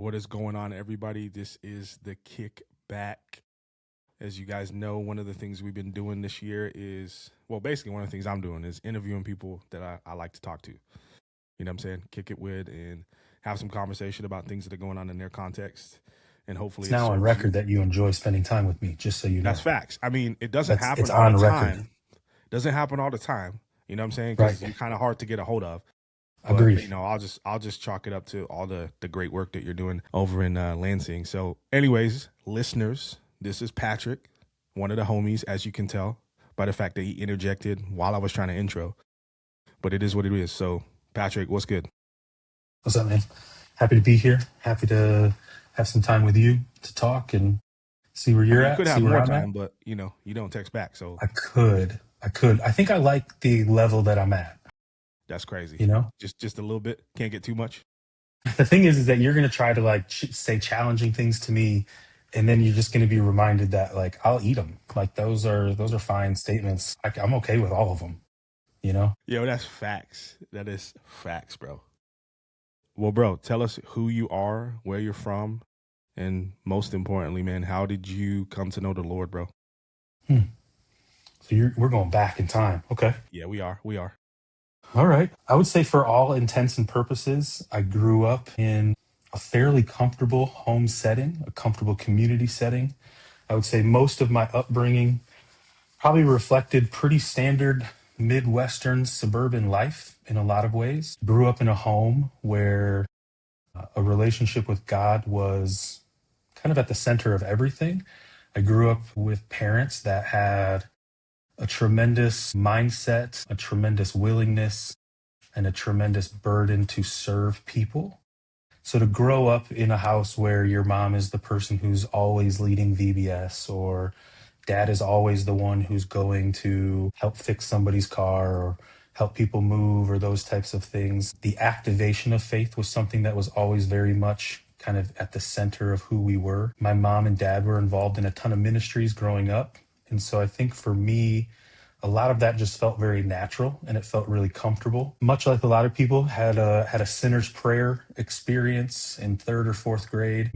What is going on, everybody? This is the Kickback. As you guys know, one of the things we've been doing this year is, well, basically one of the things I'm doing is interviewing people that I like to talk to. You know what I'm saying? Kick it with and have some conversation about things that are going on in their context. And hopefully It's it now on serves you. record that you enjoy spending time with me, just so you That's know. facts. I mean, it doesn't It's happen all the on record. time. Doesn't happen all the time. You know what I'm saying? Right. Because you're kind of hard to get a hold of. But Agreed. you know, I'll just chalk it up to all the great work that you're doing over in Lansing. So, anyways, listeners, this is Patrick, one of the homies, as you can tell by the fact that he interjected while I was trying to intro. But it is what it is. So, Patrick, what's good? What's up, man? Happy to be here. Happy to have some time with you to talk and see where I you're mean, you at, could see have where more I'm at. time, but you know, you don't text back, so I could. I think I like the level that I'm at, that's crazy. you know? Just a little bit. Can't get too much. The thing is that you're going to try to say challenging things to me, and then you're just going to be reminded that I'll eat them. Those are fine statements. I'm okay with all of them, you know? Yo, that's facts. That is facts, bro. Well, bro, tell us who you are, where you're from, and most importantly, man, how did you come to know the Lord, bro? Hmm. So we're going back in time. Okay. Yeah, we are. We are. All right. I would say, for all intents and purposes, I grew up in a fairly comfortable home setting, a comfortable community setting. I would say most of my upbringing probably reflected pretty standard Midwestern suburban life in a lot of ways. Grew up in a home where a relationship with God was kind of at the center of everything. I grew up with parents that had a tremendous mindset, a tremendous willingness, and a tremendous burden to serve people. So to grow up in a house where your mom is the person who's always leading VBS, or dad is always the one who's going to help fix somebody's car or help people move or those types of things, the activation of faith was something that was always very much kind of at the center of who we were. My mom and dad were involved in a ton of ministries growing up. And so I think for me, a lot of that just felt very natural and it felt really comfortable. Much like a lot of people had a sinner's prayer experience in third or fourth grade.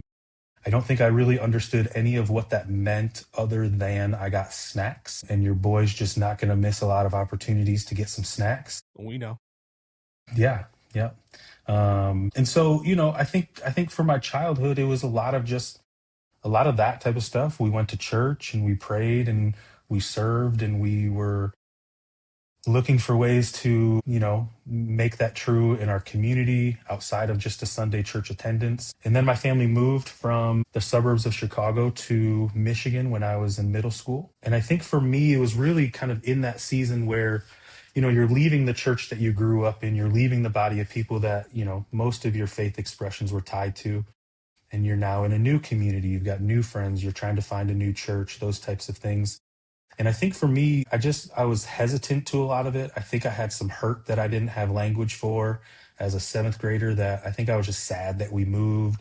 I don't think I really understood any of what that meant other than I got snacks, and your boy's just not going to miss a lot of opportunities to get some snacks. We know. Yeah, yeah. And so, I think for my childhood, it was a lot of that type of stuff. We went to church and we prayed and we served and we were looking for ways to, make that true in our community outside of just a Sunday church attendance. And then my family moved from the suburbs of Chicago to Michigan when I was in middle school. And I think for me, it was really kind of in that season where, you're leaving the church that you grew up in, you're leaving the body of people that, most of your faith expressions were tied to. And you're now in a new community. You've got new friends. You're trying to find a new church, those types of things. And I think for me, I was hesitant to a lot of it. I think I had some hurt that I didn't have language for as a seventh grader, that I think I was just sad that we moved.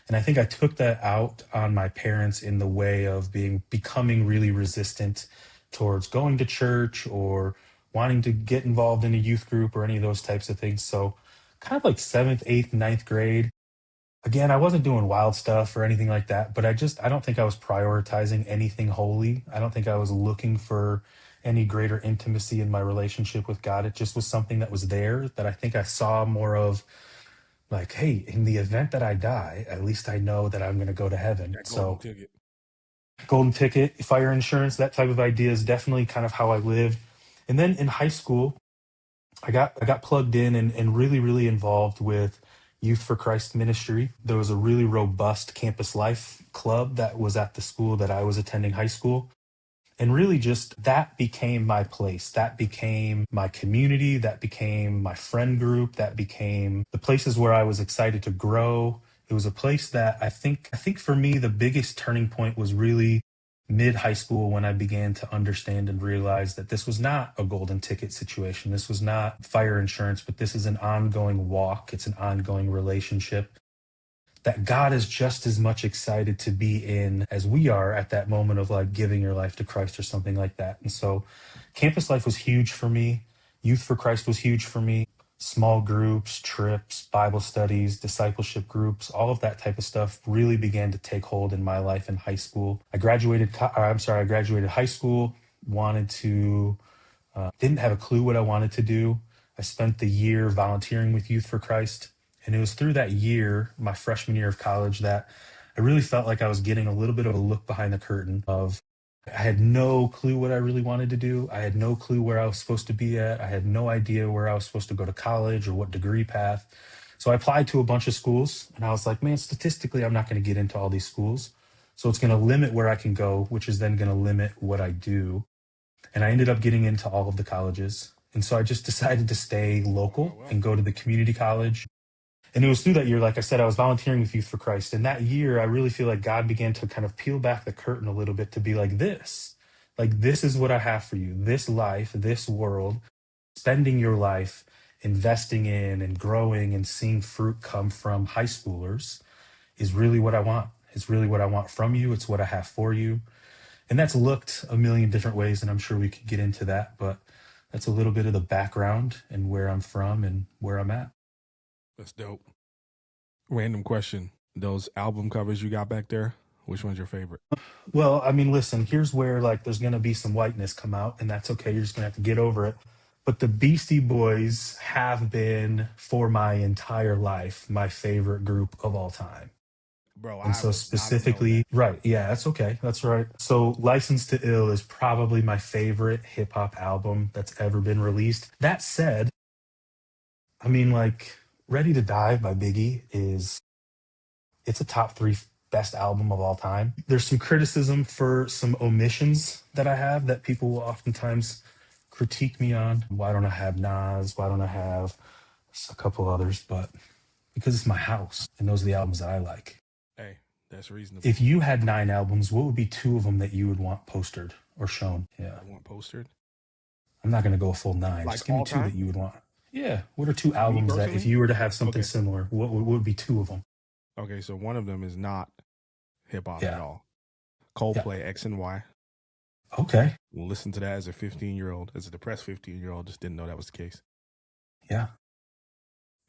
And I think I took that out on my parents in the way of becoming really resistant towards going to church or wanting to get involved in a youth group or any of those types of things. So kind of like seventh, eighth, ninth grade, again, I wasn't doing wild stuff or anything like that, but I don't think I was prioritizing anything holy. I don't think I was looking for any greater intimacy in my relationship with God. It just was something that was there, that I think I saw more of, like, hey, in the event that I die, at least I know that I'm going to go to heaven. That golden So, ticket. golden ticket, fire insurance, that type of idea is definitely kind of how I lived. And then in high school, I got plugged in and really, really involved with Youth for Christ ministry. There was a really robust campus life club that was at the school that I was attending high school. And really, just that became my place. That became my community. That became my friend group. That became the places where I was excited to grow. It was a place that I think for me, the biggest turning point was really mid high school, when I began to understand and realize that this was not a golden ticket situation. This was not fire insurance, but this is an ongoing walk. It's an ongoing relationship that God is just as much excited to be in as we are at that moment of like giving your life to Christ or something like that. And so campus life was huge for me. Youth for Christ was huge for me. small groups, trips, Bible studies, discipleship groups, all of that type of stuff really began to take hold in my life in high school. I graduated high school, wanted to didn't have a clue what I wanted to do. I spent the year volunteering with Youth for Christ. And it was through that year, my freshman year of college, that I really felt like I was getting a little bit of a look behind the curtain of I had no clue what I really wanted to do. I had no clue where I was supposed to be at. I had no idea where I was supposed to go to college or what degree path. So I applied to a bunch of schools and I was like, man, statistically, I'm not going to get into all these schools. So it's going to limit where I can go, which is then going to limit what I do. And I ended up getting into all of the colleges. And so I just decided to stay Well, well, local well. and go to the community college. And it was through that year, like I said, I was volunteering with Youth for Christ. And that year, I really feel like God began to kind of peel back the curtain a little bit to be like, this is what I have for you. This life, this world, spending your life investing in and growing and seeing fruit come from high schoolers is really what I want. It's really what I want from you. It's what I have for you. And that's looked a million different ways, and I'm sure we could get into that, but that's a little bit of the background and where I'm from and where I'm at. That's dope. Random question. Those album covers you got back there, which one's your favorite? Well, I mean, listen, here's where like there's gonna be some whiteness come out, and that's okay. You're just gonna have to get over it. But the Beastie Boys have been, for my entire life, my favorite group of all time. Bro, And I so would not have known specifically, that. right, yeah, that's okay. That's right. So License to Ill is probably my favorite hip hop album that's ever been released. That said, I mean, like, Ready to Die by Biggie is it's a top three best album of all time. There's some criticism for some omissions that I have that people will oftentimes critique me on. Why don't I have Nas? Why don't I have a couple others? But because it's my house and those are the albums that I like. Hey, that's reasonable. If you had 9 albums, what would be two of them that you would want postered or shown? Yeah. I want postered. I'm not going to go a full nine. Like Just give me all two time? that you would want. Yeah. What are two Me albums that if personally? you were to have something Okay. similar, what would be two of them? Okay, so one of them is not hip hop at Yeah. all. Yeah. Coldplay X and Y. Okay. Listen to that as a 15-year-old, as a depressed 15-year-old, just didn't know that was the case. Yeah.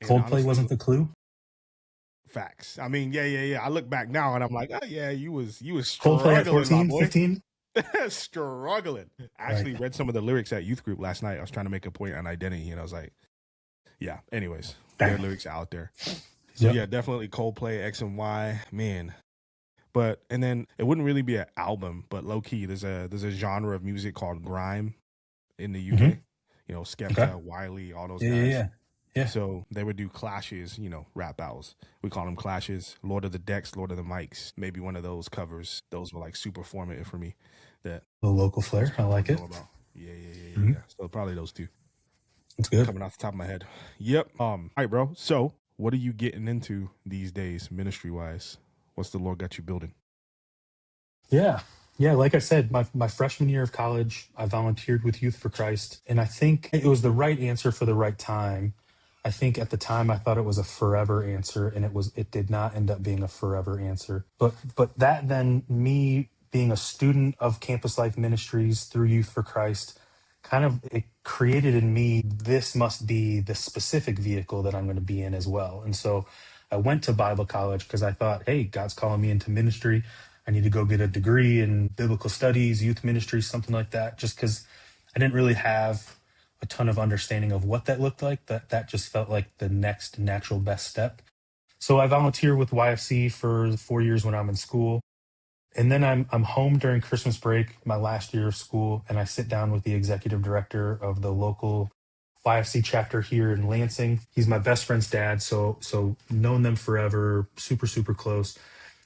And Coldplay honestly, wasn't the clue. facts. I mean, yeah. I look back now and I'm like, oh yeah, you was Coldplay at struggling, my 14, boy. 15. Struggling. I Right. actually read some of the lyrics at youth group last night. I was trying to make a point on identity, and I was like, yeah. Anyways, their Bang. lyrics out there. So Yep. yeah, definitely Coldplay X and Y, man. But and then it wouldn't really be an album, but low key, there's a genre of music called grime in the UK. Hmm. You know, Okay. Skepta, Wiley, all those Yeah. Yeah. guys. Yeah. Yeah. So they would do clashes, rap battles. We call them clashes. Lord of the Decks, Lord of the Mics. Maybe one of those covers. Those were like super formative for me. That The local most flair. I people like don't it. know about. Hmm. Yeah. So probably those two It's good. coming off the top of my head. Yep. All right, bro. So what are you getting into these days, ministry wise? What's the Lord got you building? Yeah. Yeah. Like I said, my freshman year of college, I volunteered with Youth for Christ. And I think it was the right answer for the right time. I think at the time I thought it was a forever answer and it did not end up being a forever answer. But that then me being a student of campus life ministries through Youth for Christ kind of it created in me this must be the specific vehicle that I'm going to be in as well. And so I went to Bible college because I thought, hey, God's calling me into ministry. I need to go get a degree in biblical studies, youth ministry, something like that, just because I didn't really have a ton of understanding of what that looked like. That just felt like the next natural best step. So I volunteer with YFC for 4 years when I'm in school. And then I'm home during Christmas break, my last year of school, and I sit down with the executive director of the local YFC chapter here in Lansing. He's my best friend's dad, so known them forever, super close.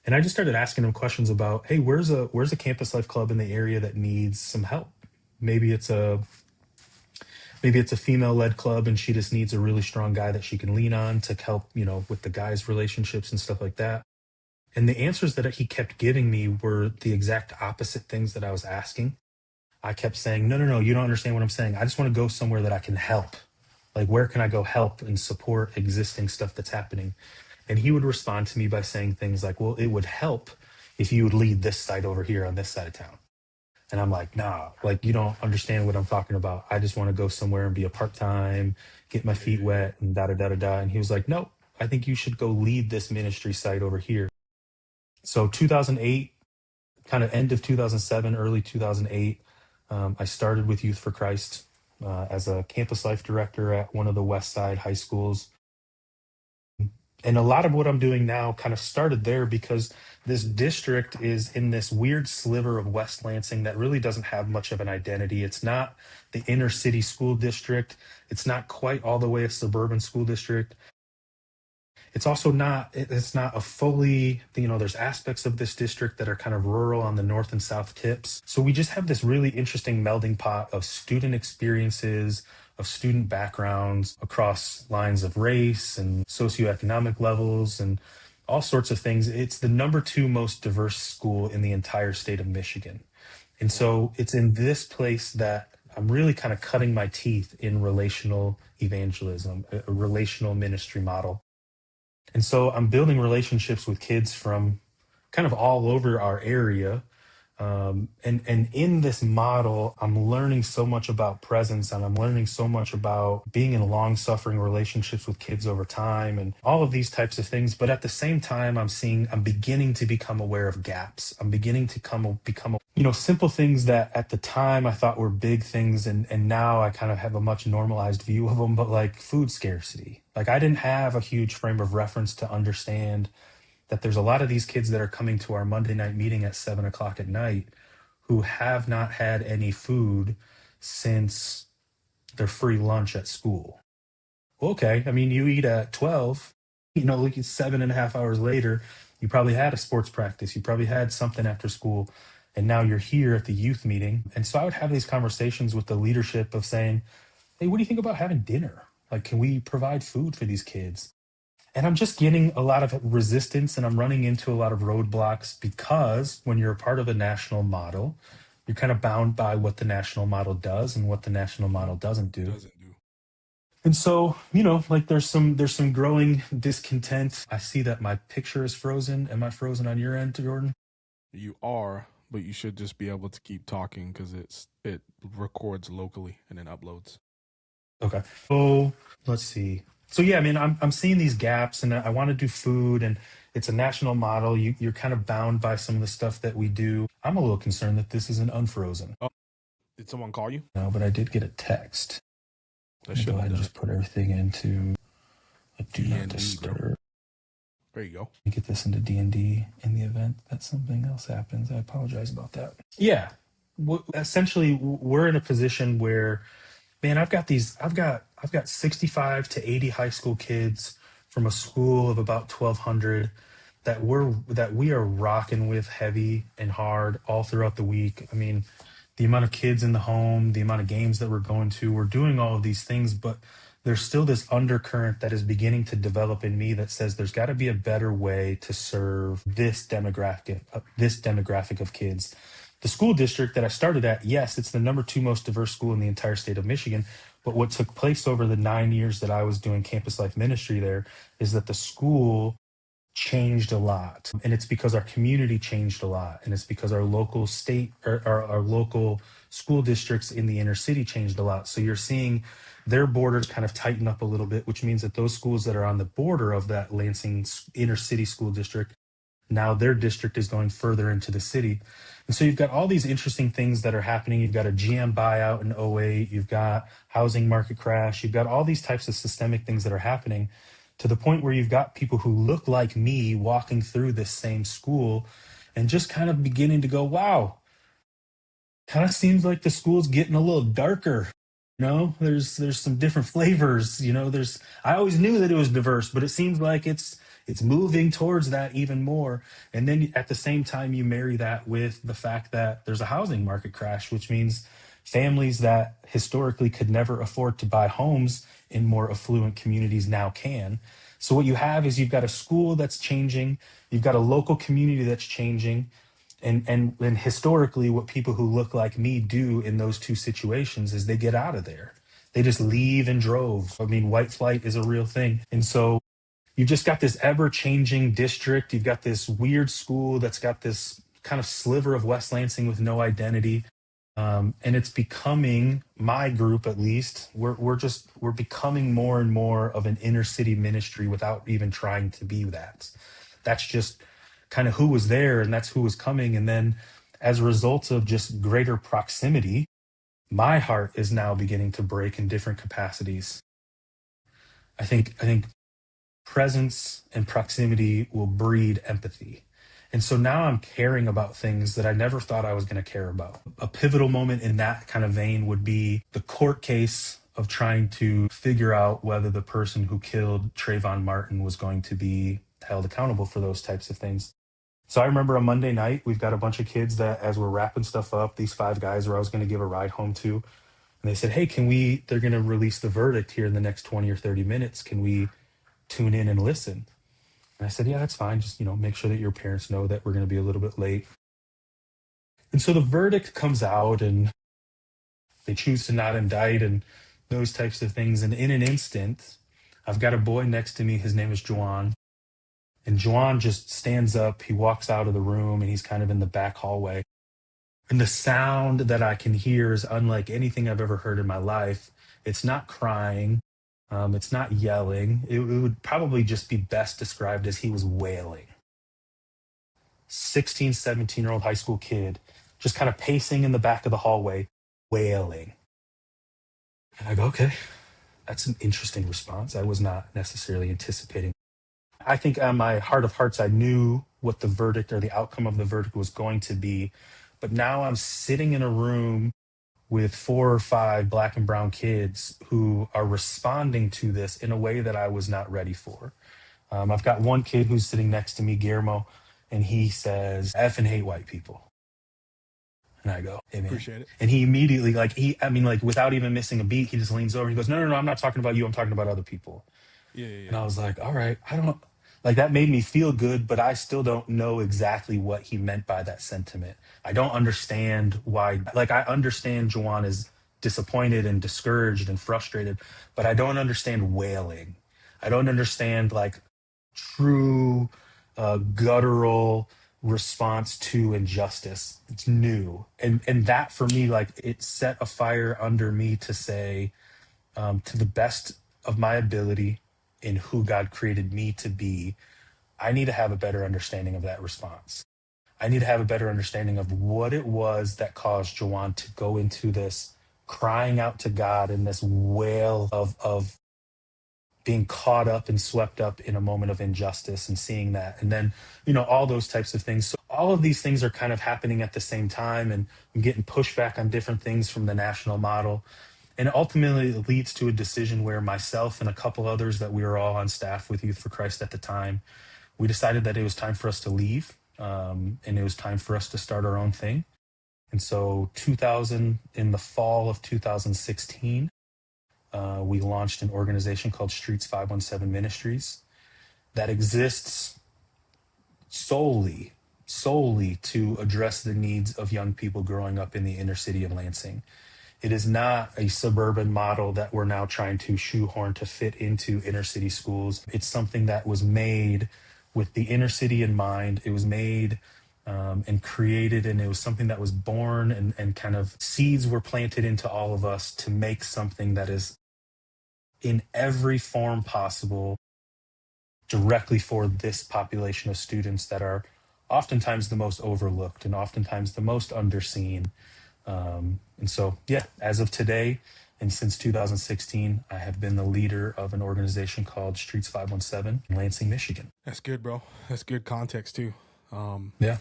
And I just started asking him questions about, hey, where's a campus life club in the area that needs some help? Maybe it's a maybe it's a female led club and she just needs a really strong guy that she can lean on to help, with the guys' relationships and stuff like that. And the answers that he kept giving me were the exact opposite things that I was asking. I kept saying, no, you don't understand what I'm saying. I just want to go somewhere that I can help. Like, where can I go help and support existing stuff that's happening? And he would respond to me by saying things like, well, it would help if you would lead this site over here on this side of town. And I'm like, nah, like you don't understand what I'm talking about. I just want to go somewhere and be a part-time, get my feet Yeah. wet and da da da da da. And he was like, no, I think you should go lead this ministry site over here. So 2008, kind of end of 2007, early 2008, I started with Youth for Christ as a campus life director at one of the West Side high schools. And a lot of what I'm doing now kind of started there because this district is in this weird sliver of West Lansing that really doesn't have much of an identity. It's not the inner city school district. It's not quite all the way a suburban school district. It's also not, it's not a fully, there's aspects of this district that are kind of rural on the north and south tips. So we just have this really interesting melding pot of student experiences, of student backgrounds across lines of race and socioeconomic levels and all sorts of things. It's the number two most diverse school in the entire state of Michigan. And Wow. so it's in this place that I'm really kind of cutting my teeth in relational evangelism, a relational ministry model. And so I'm building relationships with kids from kind of all over our area. And in this model, I'm learning so much about presence and I'm learning so much about being in long suffering relationships with kids over time and all of these types of things. But at the same time, I'm beginning to become aware of gaps. I'm beginning to become, simple things that at the time I thought were big things. And now I kind of have a much normalized view of them, but like food scarcity. Like I didn't have a huge frame of reference to understand that there's a lot of these kids that are coming to our Monday night meeting at 7 o'clock at night who have not had any food since their free lunch at school. Okay, I mean, you eat at 12, like it's 7.5 hours later, you probably had a sports practice, you probably had something after school, and now you're here at the youth meeting. And so I would have these conversations with the leadership of saying, hey, what do you think about having dinner? Like, can we provide food for these kids? And I'm just getting a lot of resistance and I'm running into a lot of roadblocks because when you're a part of a national model, you're kind of bound by what the national model does and what the national model doesn't do. Doesn't do. And so, like there's some growing discontent. I see that my picture is frozen. Am I frozen on your end, Jordan? You are, but you should just be able to keep talking because it records locally and then uploads. Okay. So let's see. So yeah, I mean, I'm seeing these gaps, and I want to do food, and it's a national model. You're kind of bound by some of the stuff that we do. I'm a little concerned that this isn't unfrozen. Oh, did someone call you? No, but I did get a text. That Let me go shouldn't ahead have and done it. just put everything into a do not DND, bro. disturb. There you go. Let me get this into D&D in the event that something else happens. I apologize about that. Yeah, essentially, we're in a position where man, I've got 65 to 80 high school kids from a school of about 1,200 that we are rocking with heavy and hard all throughout the week. I mean, the amount of kids in the home, the amount of games that we're going to, we're doing all of these things, but there's still this undercurrent that is beginning to develop in me that says there's got to be a better way to serve this demographic of kids. The school district that I started at, yes, it's the number two most diverse school in the entire state of Michigan. But what took place over the 9 years that I was doing campus life ministry there is that the school changed a lot. And it's because our community changed a lot. And it's because our local state or our local school districts in the inner city changed a lot. So you're seeing their borders kind of tighten up a little bit, which means that those schools that are on the border of that Lansing inner city school district, now their district is going further into the city. And so you've got all these interesting things that are happening. You've got a GM buyout in '08. You've got housing market crash. You've got all these types of systemic things that are happening to the point where you've got people who look like me walking through this same school and just kind of beginning to go, wow, kind of seems like the school's getting a little darker. There's some different flavors. There's I always knew that it was diverse, but it seems like it's moving towards that even more. And then at the same time, you marry that with the fact that there's a housing market crash, which means families that historically could never afford to buy homes in more affluent communities now can. So what you have is you've got a school that's changing, you've got a local community that's changing, and historically what people who look like me do in those two situations is they get out of there. They just leave in droves. I mean, white flight is a real thing. And so you've just got this ever changing district. You've got this weird school that's got this kind of sliver of West Lansing with no identity. And it's becoming, my group at least, we're becoming more and more of an inner city ministry without even trying to be that. That's just kind of who was there, and that's who was coming. And then as a result of just greater proximity, my heart is now beginning to break in different capacities. I think presence and proximity will breed empathy. And so now I'm caring about things that I never thought I was going to care about. A pivotal moment in that kind of vein would be the court case of trying to figure out whether the person who killed Trayvon Martin was going to be held accountable for those types of things. So I remember a Monday night, we've got a bunch of kids that, as we're wrapping stuff up, these five guys where I was going to give a ride home to, and they said, "Hey, they're going to release the verdict here in the next 20 or 30 minutes. Can we tune in and listen?" And I said, "Yeah, that's fine. Just, make sure that your parents know that we're going to be a little bit late." And so the verdict comes out and they choose to not indict and those types of things. And in an instant, I've got a boy next to me. His name is Juwan. And Juwan just stands up. He walks out of the room and he's kind of in the back hallway. And the sound that I can hear is unlike anything I've ever heard in my life. It's not crying. It's not yelling. It would probably just be best described as he was wailing. 16, 17-year-old high school kid just kind of pacing in the back of the hallway, wailing. And I go, okay, that's an interesting response. I was not necessarily anticipating. I think on my heart of hearts, I knew what the verdict or the outcome of the verdict was going to be. But now I'm sitting in a room with four or five black and brown kids who are responding to this in a way that I was not ready for. I've got one kid who's sitting next to me, Guillermo, and he says, "F and hate white people." And I go, "Amen." Appreciate it. And he immediately, like without even missing a beat, he just leans over. He goes, "No, no, no, I'm not talking about you. I'm talking about other people." Yeah, yeah, And yeah. I was like, "All right, I don't like that." Made me feel good, but I still don't know exactly what he meant by that sentiment. I don't understand why. Like, I understand Juwan is disappointed and discouraged and frustrated, but I don't understand wailing. I don't understand like true guttural response to injustice. It's new, and that for me, like, it set a fire under me to say, to the best of my ability in who God created me to be, I need to have a better understanding of that response. I need to have a better understanding of what it was that caused Jawan to go into this crying out to God in this wail of being caught up and swept up in a moment of injustice and seeing that. And then, all those types of things. So all of these things are kind of happening at the same time. And I'm getting pushback on different things from the national model. And ultimately, it leads to a decision where myself and a couple others that we were all on staff with Youth for Christ at the time, we decided that it was time for us to leave, and it was time for us to start our own thing. And so, in the fall of 2016, we launched an organization called Streets 517 Ministries that exists solely, solely to address the needs of young people growing up in the inner city of Lansing. It is not a suburban model that we're now trying to shoehorn to fit into inner city schools. It's something that was made with the inner city in mind. It was made and created, and it was something that was born, and kind of seeds were planted into all of us to make something that is in every form possible directly for this population of students that are oftentimes the most overlooked and oftentimes the most underseen. And so, yeah, as of today and since 2016, I have been the leader of an organization called Streets 517 in Lansing, Michigan. That's good, bro. That's good context too. Yeah.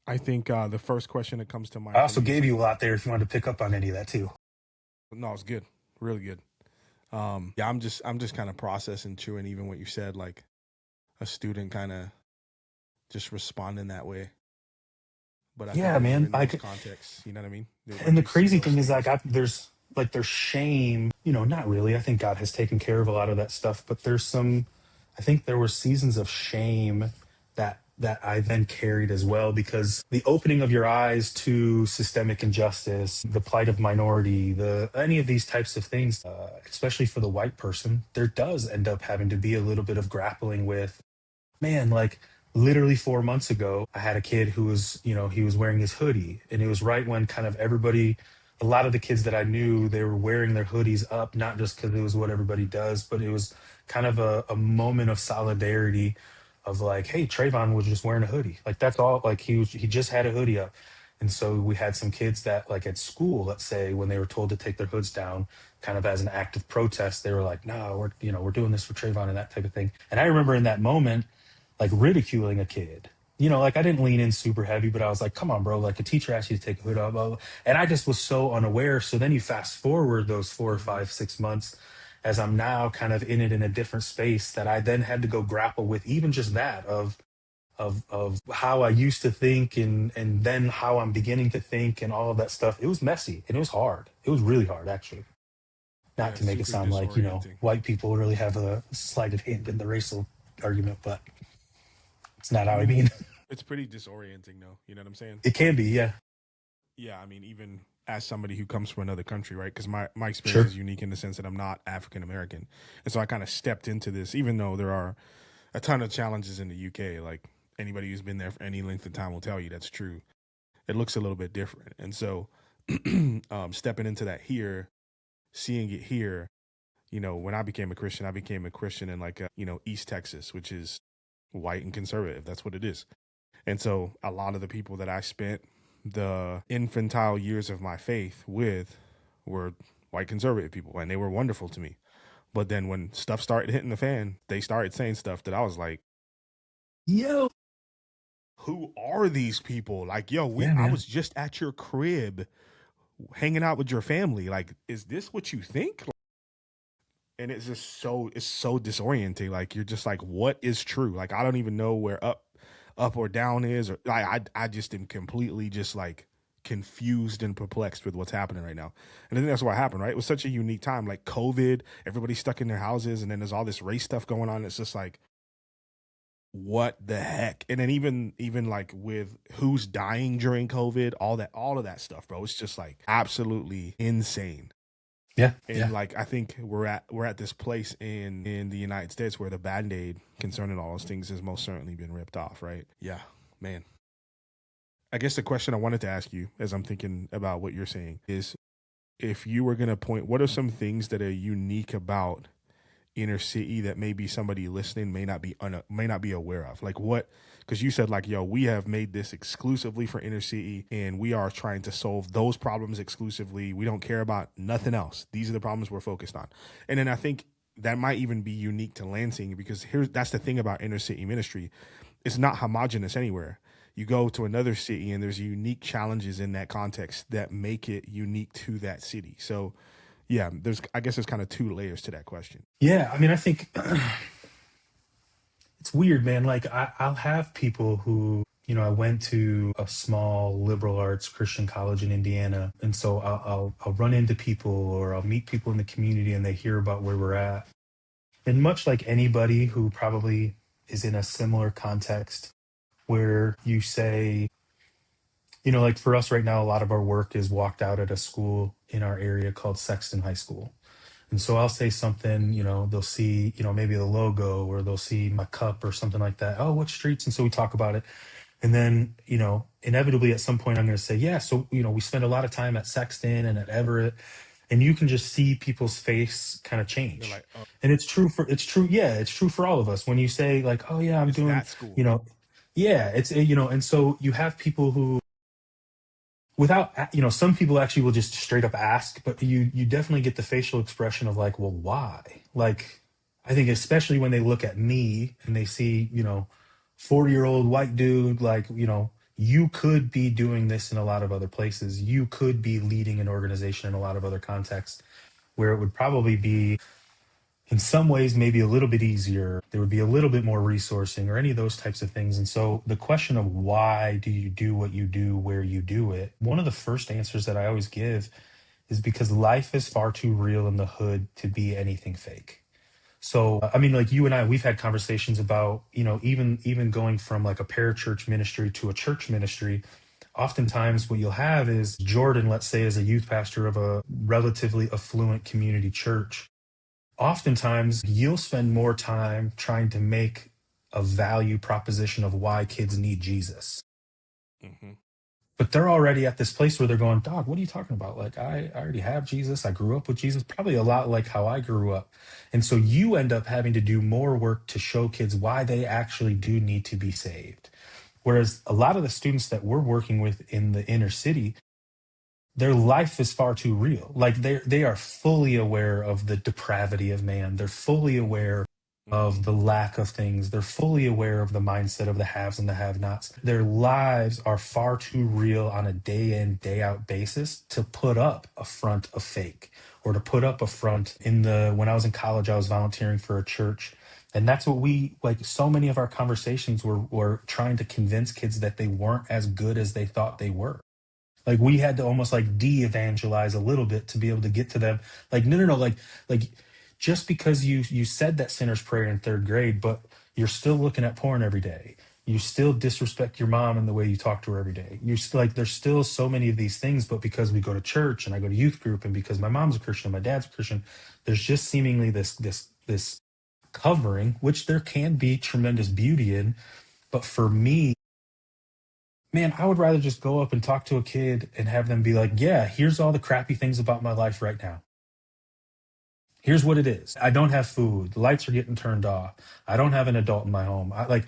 I think the first question that comes to I mind for also me is gave like, you a lot there if you wanted to pick up on any of that too. no, it's good, really good. Yeah, I'm just kind of processing, chewing even what you said, like a student kind of just responding that way. But I think Yeah, when you're man. in those contexts, you know what I mean? And Like the you see crazy those thing is, things. there's shame, not really. I think God has taken care of a lot of that stuff, but I think there were seasons of shame that I then carried as well, because the opening of your eyes to systemic injustice, the plight of minority, the any of these types of things, especially for the white person, there does end up having to be a little bit of grappling with, man, like, literally 4 months ago, I had a kid who was, he was wearing his hoodie, and it was right when kind of everybody, a lot of the kids that I knew, they were wearing their hoodies up, not just because it was what everybody does, but it was kind of a moment of solidarity of like, hey, Trayvon was just wearing a hoodie. Like that's all, like he just had a hoodie up. And so we had some kids that like at school, let's say, when they were told to take their hoods down, kind of as an act of protest, they were like, no, we're doing this for Trayvon and that type of thing. And I remember in that moment, like ridiculing a kid. Like I didn't lean in super heavy, but I was like, come on, bro. Like a teacher asked you to take a hood off. Blah, blah. And I just was so unaware. So then you fast forward those four or Mm-hmm. 5, 6 months as I'm now kind of in it in a different space that I then had to go grapple with even just that of how I used to think and then how I'm beginning to think and all of that stuff. It was messy and it was hard. It was really hard actually. Not Yeah, to make it super sound like, disorienting. white people really have a slighted hand in the racial argument, but it's not I how I mean, mean. it's pretty disorienting, though. You know what I'm saying? It can be, yeah. Yeah, I mean, even as somebody who comes from another country, right? Because my experience Sure. is unique in the sense that I'm not African American, and so I kind of stepped into this, even though there are a ton of challenges in the UK. Like anybody who's been there for any length of time will tell you that's true. It looks a little bit different, and so stepping into that here, seeing it here, when I became a Christian in like East Texas, which is white and conservative. That's what it is. And so a lot of the people that I spent the infantile years of my faith with were white conservative people, and they were wonderful to me. But then when stuff started hitting the fan, they started saying stuff that I was like, Yo. who are these people? Like, yo, Yeah, I man. was just at your crib hanging out with your family. Like, is this what you think? And it's so disorienting. Like you're just like, what is true? Like I don't even know where up or down is, or I just am completely just like confused and perplexed with what's happening right now. And I think that's what happened, right? It was such a unique time, like COVID, everybody's stuck in their houses, and then there's all this race stuff going on. It's just like, what the heck? And then even like with who's dying during COVID, all of that stuff, bro. It's just like absolutely insane. Yeah, And yeah. like I think we're at this place in the United States where the band-aid concerning all those things has most certainly been ripped off, right? Yeah, man. I guess the question I wanted to ask you as I'm thinking about what you're saying is, if you were going to point, what are some things that are unique about inner city that maybe somebody listening may not be aware of? Like what? Because you said like, yo, we have made this exclusively for inner city, and we are trying to solve those problems exclusively. We don't care about nothing else. These are the problems we're focused on. And then I think that might even be unique to Lansing, because that's the thing about inner city ministry. It's not homogenous anywhere. You go to another city and there's unique challenges in that context that make it unique to that city. So yeah, I guess there's kind of two layers to that question. Yeah, I mean, I think it's weird, man. Like I'll have people who, I went to a small liberal arts Christian college in Indiana, and so I'll run into people or I'll meet people in the community, and they hear about where we're at. And much like anybody who probably is in a similar context where you say, like for us right now, a lot of our work is walked out at a school in our area called Sexton High School. And so I'll say something, they'll see, maybe the logo, or they'll see my cup or something like that. Oh, what streets? And so we talk about it. And then, inevitably at some point I'm going to say, yeah, so, we spend a lot of time at Sexton and at Everett. And you can just see people's face kind of They're change. like, oh, And it's true. Yeah, it's true for all of us. When you say like, oh yeah, I'm it's doing, that school. you know, yeah, and so you have people who without some people actually will just straight up ask, but you definitely get the facial expression of like, well, why? Like I think especially when they look at me and they see 40-year-old white dude, like you could be doing this in a lot of other places, you could be leading an organization in a lot of other contexts where it would probably be in some ways maybe a little bit easier, there would be a little bit more resourcing or any of those types of things. And so the question of why do you do what you do where you do it, one of the first answers that I always give is because life is far too real in the hood to be anything fake. So I mean, like you and I, we've had conversations about even going from like a parachurch ministry to a church ministry. Oftentimes what you'll have is Jordan, let's say, is a youth pastor of a relatively affluent community church. Oftentimes you'll spend more time trying to make a value proposition of why kids need Jesus. Hmm. But they're already at this place where they're going, dog, what are you talking about? Like, I already have Jesus. I grew up with Jesus, probably a lot like how I grew up. And so you end up having to do more work to show kids why they actually do need to be saved. Whereas a lot of the students that we're working with in the inner city, their life is far too real. Like they are fully aware of the depravity of man. They're fully aware Hmm. of the lack of things. They're fully aware of the mindset of the haves and the have-nots. Their lives are far too real on a day in, day out basis to put up a front of fake or to put up a front in the when I was in college, I was volunteering for a church. And that's what we like so many of our conversations were trying to convince kids that they weren't as good as they thought they were. Like we had to almost like de-evangelize a little bit to be able to get to them. Like, no, no, no, like just because you said that sinner's prayer in third grade, but you're still looking at porn every day. You still disrespect your mom in the way you talk to her every day. You're still like there's still so many of these things, but because we go to church and I go to youth group and because my mom's a Christian and my dad's a Christian, there's just seemingly this covering, which there can be tremendous beauty in. But for me, man, I would rather just go up and talk to a kid and have them be like, yeah, here's all the crappy things about my life right now. Here's what it is. I don't have food. The lights are getting turned off. I don't have an adult in my home. I like,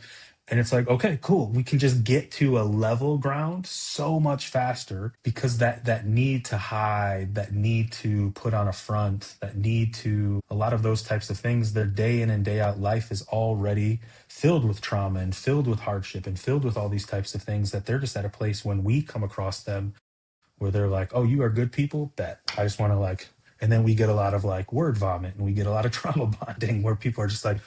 and it's like, okay, cool. We can just get to a level ground so much faster because that need to hide, that need to put on a front, that need to a lot of those types of things, their day in and day out life is already filled with trauma and filled with hardship and filled with all these types of things that they're just at a place when we come across them where they're like, "Oh, you are good people." Bet I just want to like, and then we get a lot of like word vomit, and we get a lot of trauma bonding where people are just like,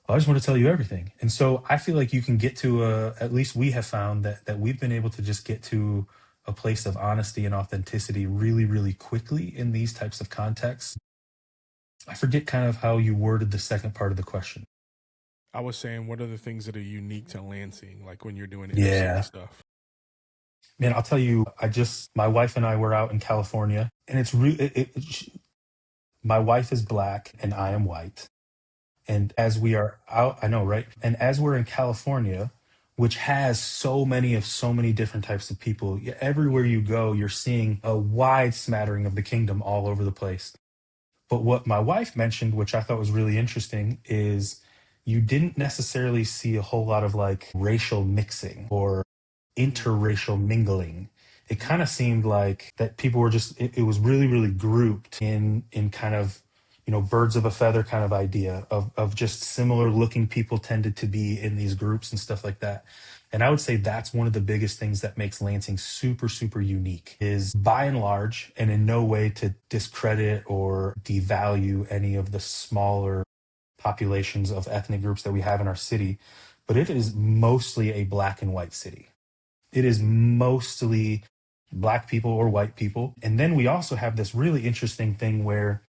well, "I just want to tell you everything." And so I feel like you can get to a. At least we have found that we've been able to just get to a place of honesty and authenticity really, really quickly in these types of contexts. I forget kind of how you worded the second part of the question. I was saying, what are the things that are unique to Lansing, like when you're doing inner city Yeah, stuff? man, I'll tell you. My wife and I were out in California, and it's re- my wife is black and I am white. And as we are out, I know, right? And as we're in California, which has so many different types of people, everywhere you go, you're seeing a wide smattering of the kingdom all over the place. But what my wife mentioned, which I thought was really interesting, is you didn't necessarily see a whole lot of like racial mixing or Mm. interracial mingling. It kind of seemed like that people were just it was really, really grouped in kind of, birds of a feather kind of idea of just similar looking people tended to be in these groups and stuff like that. And I would say that's one of the biggest things that makes Lansing super, super unique is by and large, and in no way to discredit or devalue any of the smaller populations of ethnic groups that we have in our city, but it is mostly a black and white city. It is mostly black people or white people. And then we also have this really interesting thing where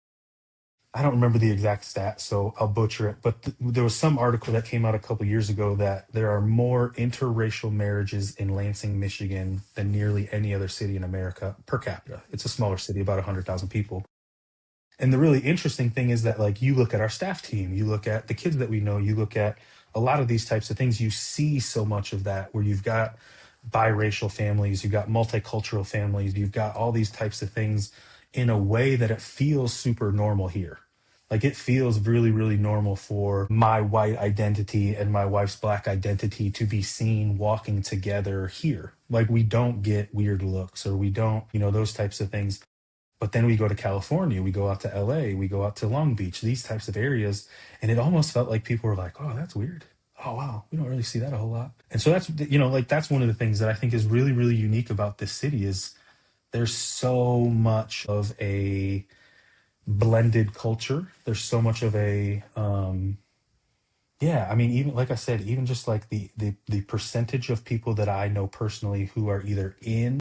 I don't remember the exact stat, so I'll butcher it. But there was some article that came out a couple years ago that there are more interracial marriages in Lansing, Michigan than nearly any other city in America per capita. It's a smaller city, about 100,000 people. And the really interesting thing is that, like, you look at our staff team, you look at the kids that we know, you look at a lot of these types of things, you see so much of that where you've got biracial families, you've got multicultural families, you've got all these types of things in a way that it feels super normal here. Like it feels really, really normal for my white identity and my wife's black identity to be seen walking together here. Like we don't get weird looks or we don't, those types of things. But then we go to California, we go out to LA, we go out to Long Beach, these types of areas. And it almost felt like people were like, oh, that's weird. Oh, wow. We don't really see that a whole lot. And so like that's one of the things that I think is really, really unique about this city is there's so much of a blended culture. There's so much of yeah, I mean, even like I said, even just like the percentage of people that I know personally who are either in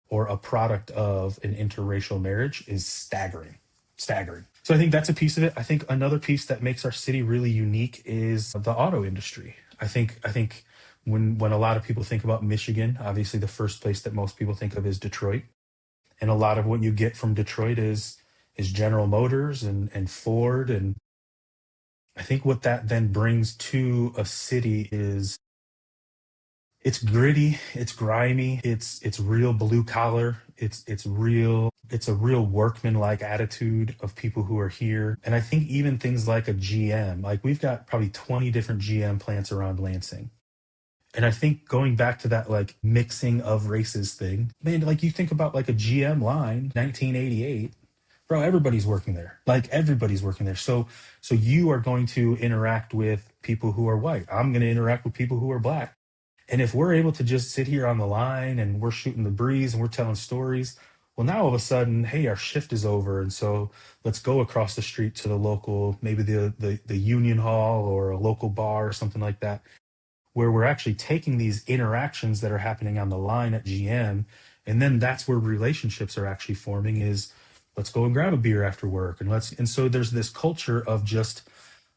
or a product of an interracial marriage is staggering. Staggering. So I think that's a piece of it. I think another piece that makes our city really unique is the auto industry. I think when a lot of people think about Michigan, obviously the first place that most people think of is Detroit. And a lot of what you get from Detroit is General Motors and Ford and I think what that then brings to a city is it's gritty, it's grimy, it's real blue collar, it's a real workman like attitude of people who are here. And I think even things like a GM, like we've got probably 20 different GM plants around Lansing. And I think going back to that like mixing of races thing, man, like you think about like a GM line, 1988, bro, everybody's working there. Like everybody's working there. So you are going to interact with people who are white. I'm going to interact with people who are black. And if we're able to just sit here on the line and we're shooting the breeze and we're telling stories, well, now all of a sudden, hey, our shift is over. And so let's go across the street to the local, maybe the union hall or a local bar or something like that, where we're actually taking these interactions that are happening on the line at GM. And then that's where relationships are actually forming is let's go and grab a beer after work. And so there's this culture of just,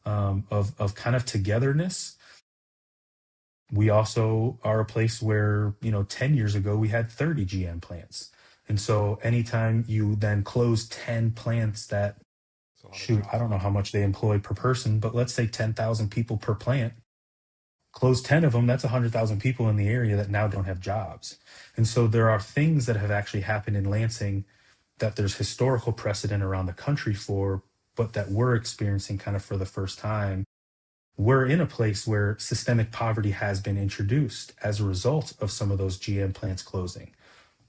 of kind of togetherness. We also are a place where, 10 years ago, we had 30 GM plants. And so anytime you then close 10 plants that, It's a lot of shoot, I jobs. don't know how much they employ per person, but let's say 10,000 people per plant, close 10 of them, that's 100,000 people in the area that now don't have jobs. And so there are things that have actually happened in Lansing that there's historical precedent around the country for, but that we're experiencing kind of for the first time. We're in a place where systemic poverty has been introduced as a result of some of those GM plants closing.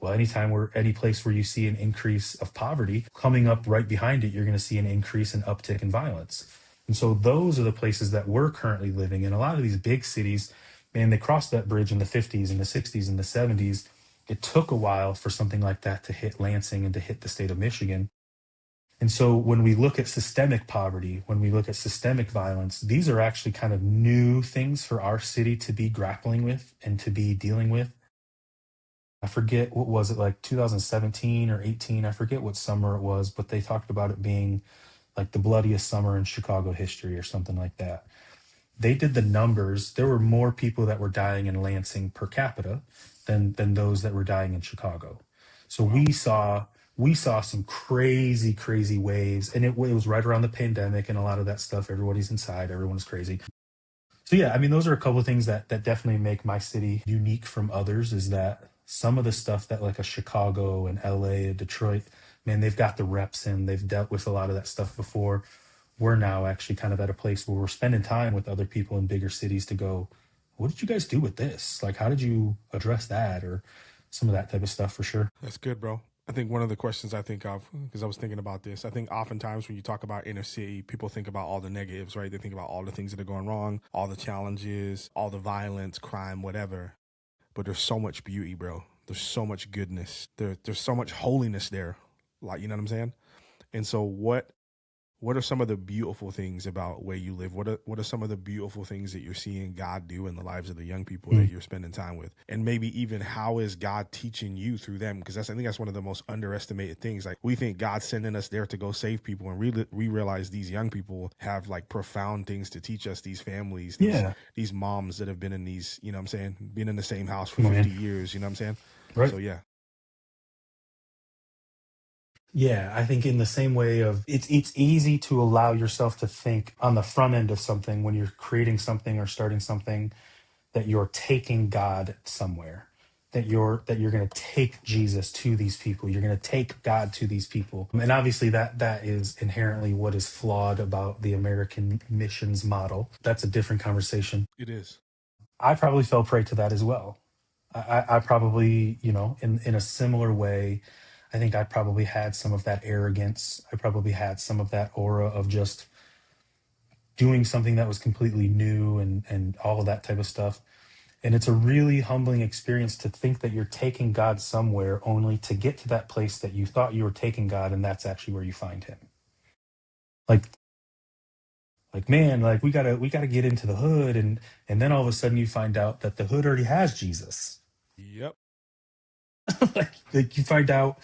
Well, any place where you see an increase of poverty, coming up right behind it, you're going to see an increase in uptick in violence. And so those are the places that we're currently living in. A lot of these big cities, man, they crossed that bridge in the 50s and the 60s and the 70s. It took a while for something like that to hit Lansing and to hit the state of Michigan. And so when we look at systemic poverty, when we look at systemic violence, these are actually kind of new things for our city to be grappling with and to be dealing with. I forget what was it like 2017 or 18, I forget what summer it was, but they talked about it being like the bloodiest summer in Chicago history or something like that. They did the numbers. There were more people that were dying in Lansing per capita than those that were dying in Chicago. So Wow. we saw some crazy waves, and it was right around the pandemic and a lot of that stuff. Everybody's inside, everyone's crazy. So yeah, I mean, those are a couple of things that definitely make my city unique from others. Is that some of the stuff that like a Chicago and LA and Detroit, man, they've got the reps in, they've dealt with a lot of that stuff before. We're now actually kind of at a place where we're spending time with other people in bigger cities to go, what did you guys do with this? Like, how did you address that? Or some of that type of stuff for sure. That's good, bro. I think one of the questions I think of, because I was thinking about this, I think oftentimes when you talk about inner city, people think about all the negatives, right? They think about all the things that are going wrong, all the challenges, all the violence, crime, whatever. But there's so much beauty, bro. There's so much goodness. There's so much holiness there. Like, you know what I'm saying? And so what are some of the beautiful things about where you live? What are some of the beautiful things that you're seeing God do in the lives of the young people that Mm. you're spending time with? And maybe even how is God teaching you through them? Because I think that's one of the most underestimated things. Like we think God's sending us there to go save people, and we realize these young people have like profound things to teach us. These families, Yeah. these moms that have been in these, you know what I'm saying, been in the same house for Come on, 50 man. years, you know what I'm saying? Right. So yeah. Yeah, I think in the same way of it's easy to allow yourself to think on the front end of something when you're creating something or starting something that you're taking God somewhere, that you're going to take Jesus to these people, you're going to take God to these people. And obviously that is inherently what is flawed about the American missions model. That's a different conversation. It is. I probably fell prey to that as well. I probably, in a similar way, I think I probably had some of that arrogance. I probably had some of that aura of just doing something that was completely new and all of that type of stuff. And it's a really humbling experience to think that you're taking God somewhere only to get to that place that you thought you were taking God, and that's actually where you find him. Like man, like we gotta get into the hood, and then all of a sudden you find out that the hood already has Jesus. Yep. Like you find out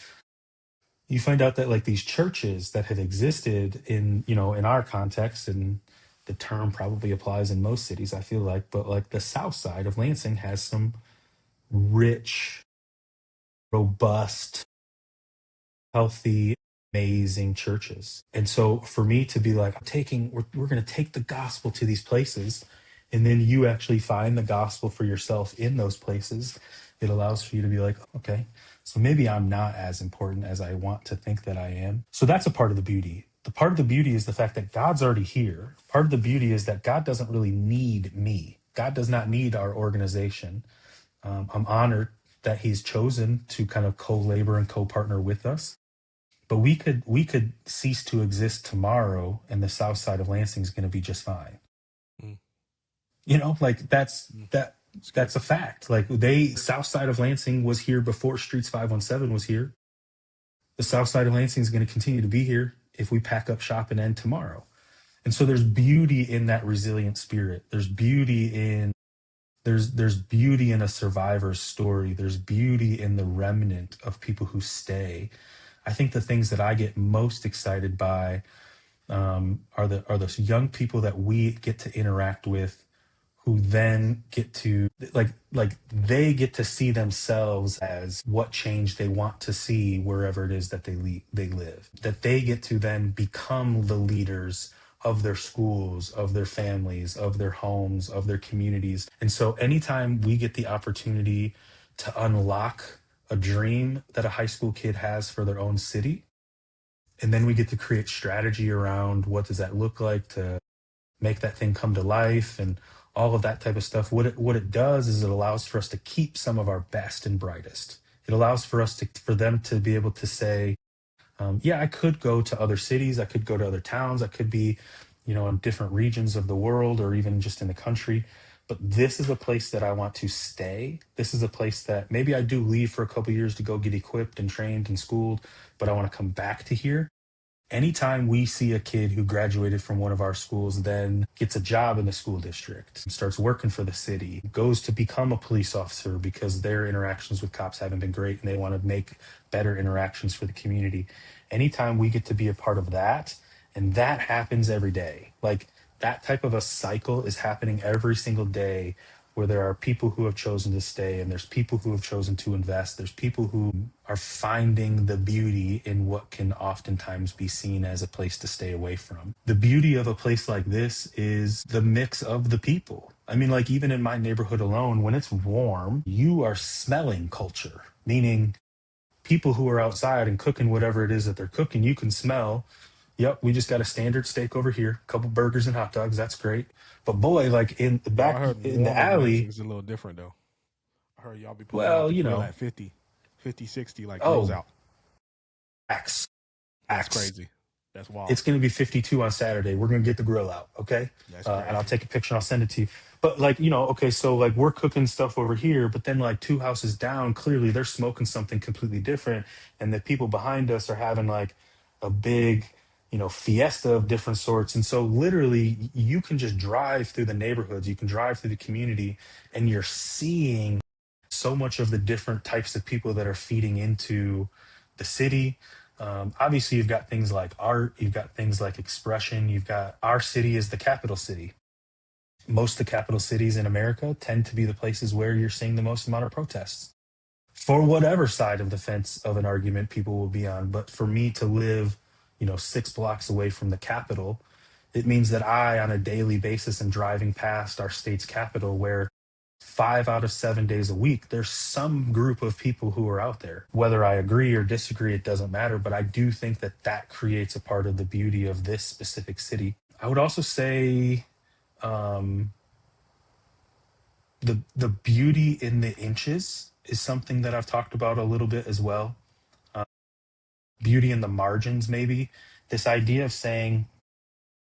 that like these churches that have existed in our context, and the term probably applies in most cities, I feel like, but like the south side of Lansing has some rich, robust, healthy. amazing churches. And so for me to be like, we're going to take the gospel to these places, and then you actually find the gospel for yourself in those places, it allows for you to be like, okay, so maybe I'm not as important as I want to think that I am. So that's a part of the beauty. The part of the beauty is the fact that God's already here. Part of the beauty is that God doesn't really need me. God does not need our organization. I'm honored that He's chosen to kind of co-labor and co-partner with us. But we could cease to exist tomorrow, and the south side of Lansing is going to be just fine. Mm, Like mm. It's good. that's a fact. Like south side of Lansing was here before Streets 517 was here. The south side of Lansing is going to continue to be here if we pack up shop and end tomorrow. And so there's beauty in that resilient spirit. There's beauty in a survivor's story. There's beauty in the remnant of people who stay. I think the things that I get most excited by are those young people that we get to interact with, who then get to they get to see themselves as what change they want to see wherever it is that they live. That they get to then become the leaders of their schools, of their families, of their homes, of their communities. And so anytime we get the opportunity to unlock a dream that a high school kid has for their own city, and then we get to create strategy around what does that look like to make that thing come to life and all of that type of stuff. What it does is it allows for us to keep some of our best and brightest. It allows for them to be able to say, yeah, I could go to other cities, I could go to other towns, I could be, in different regions of the world or even just in the country. But this is a place that I want to stay. This is a place that maybe I do leave for a couple years to go get equipped and trained and schooled, but I want to come back to here. Anytime we see a kid who graduated from one of our schools, then gets a job in the school district, starts working for the city, goes to become a police officer because their interactions with cops haven't been great and they want to make better interactions for the community. Anytime we get to be a part of that, and that happens every day, like that type of a cycle is happening every single day, where there are people who have chosen to stay and there's people who have chosen to invest. There's people who are finding the beauty in what can oftentimes be seen as a place to stay away from. The beauty of a place like this is the mix of the people. I mean, like even in my neighborhood alone, when it's warm, you are smelling culture, meaning people who are outside and cooking whatever it is that they're cooking, you can smell. Yep, we just got a standard steak over here, a couple burgers and hot dogs. That's great. But boy, like in the Well, I back heard in the warm in Lansing alley, is a little different though. I heard y'all be pulling out well, the grill at 50, 50, 60, like grills oh, out. axe, That's axe. crazy. That's wild. It's going to be 52 on Saturday. We're going to get the grill out, okay? That's And I'll crazy. take a picture and I'll send it to you. But like, okay, so like we're cooking stuff over here, but then like two houses down, clearly they're smoking something completely different, and the people behind us are having like a big, fiesta of different sorts. And so literally you can just drive through the neighborhoods, you can drive through the community, and you're seeing so much of the different types of people that are feeding into the city. Obviously, you've got things like art, you've got things like expression, you've got our city is the capital city. Most of the capital cities in America tend to be the places where you're seeing the most amount of protests for whatever side of the fence of an argument people will be on. But for me to live, 6 blocks away from the capital, it means that I, on a daily basis, am driving past our state's capital where 5 out of 7 days a week, there's some group of people who are out there. Whether I agree or disagree, it doesn't matter. But I do think that that creates a part of the beauty of this specific city. I would also say um, the beauty in the inches is something that I've talked about a little bit as well. Beauty in the margins, maybe this idea of saying,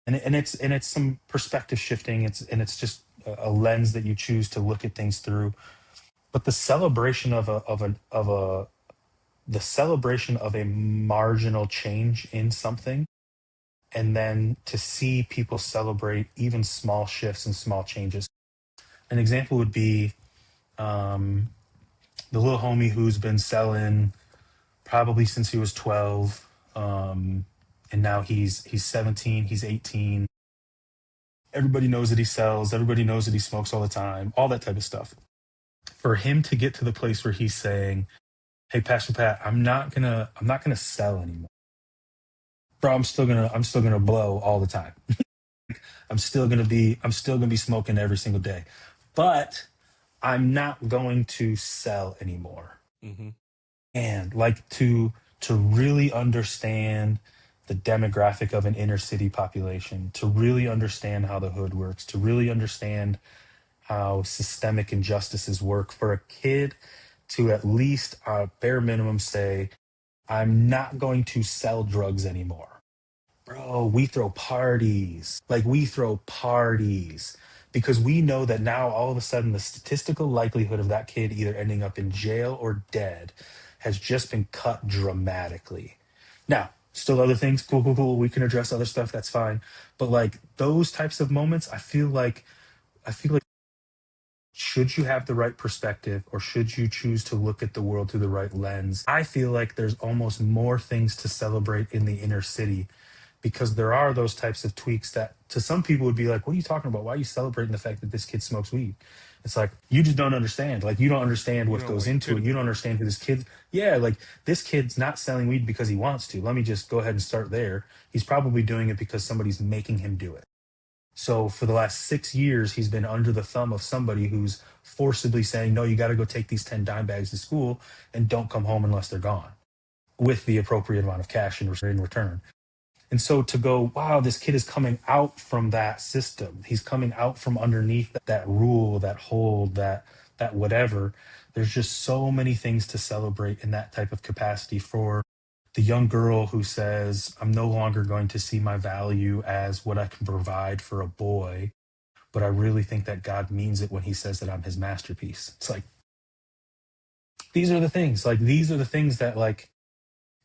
and it's some perspective shifting. It's just a lens that you choose to look at things through. But the celebration of the celebration of a marginal change in something, and then to see people celebrate even small shifts and small changes. An example would be um, the little homie who's been selling probably since he was 12, and now he's 17, he's 18. Everybody knows that he sells, everybody knows that he smokes all the time, all that type of stuff. For him to get to the place where he's saying, "Hey, Pastor Pat, I'm not gonna sell anymore. bro, I'm still gonna blow all the time. I'm still gonna be smoking every single day. But I'm not going to sell anymore. Mm-hmm. And like to really understand the demographic of an inner city population, to really understand how the hood works, to really understand how systemic injustices work for a kid to at least bare minimum say, I'm not going to sell drugs anymore. Bro, we throw parties. Like we throw parties because we know that now all of a sudden the statistical likelihood of that kid either ending up in jail or dead has just been cut dramatically. Now, still other things, cool, cool, cool. We can address other stuff, that's fine. But like those types of moments, I feel like should you have the right perspective or should you choose to look at the world through the right lens, I feel like there's almost more things to celebrate in the inner city because there are those types of tweaks that to some people would be like, what are you talking about? Why are you celebrating the fact that this kid smokes weed? It's like, you just don't understand. Like, you don't understand You what know goes what he into could it. have You been don't doing. understand who this kid, yeah, like this kid's not selling weed because he wants to. Let me just go ahead and start there. He's probably doing it because somebody's making him do it. So for the last 6 years, he's been under the thumb of somebody who's forcibly saying, no, you got to go take these 10 dime bags to school and don't come home unless they're gone with the appropriate amount of cash in return. And so to go, wow, this kid is coming out from that system. He's coming out from underneath that rule, that hold, that whatever. There's just so many things to celebrate in that type of capacity for the young girl who says, I'm no longer going to see my value as what I can provide for a boy, but I really think that God means it when he says that I'm his masterpiece. It's like these are the things that like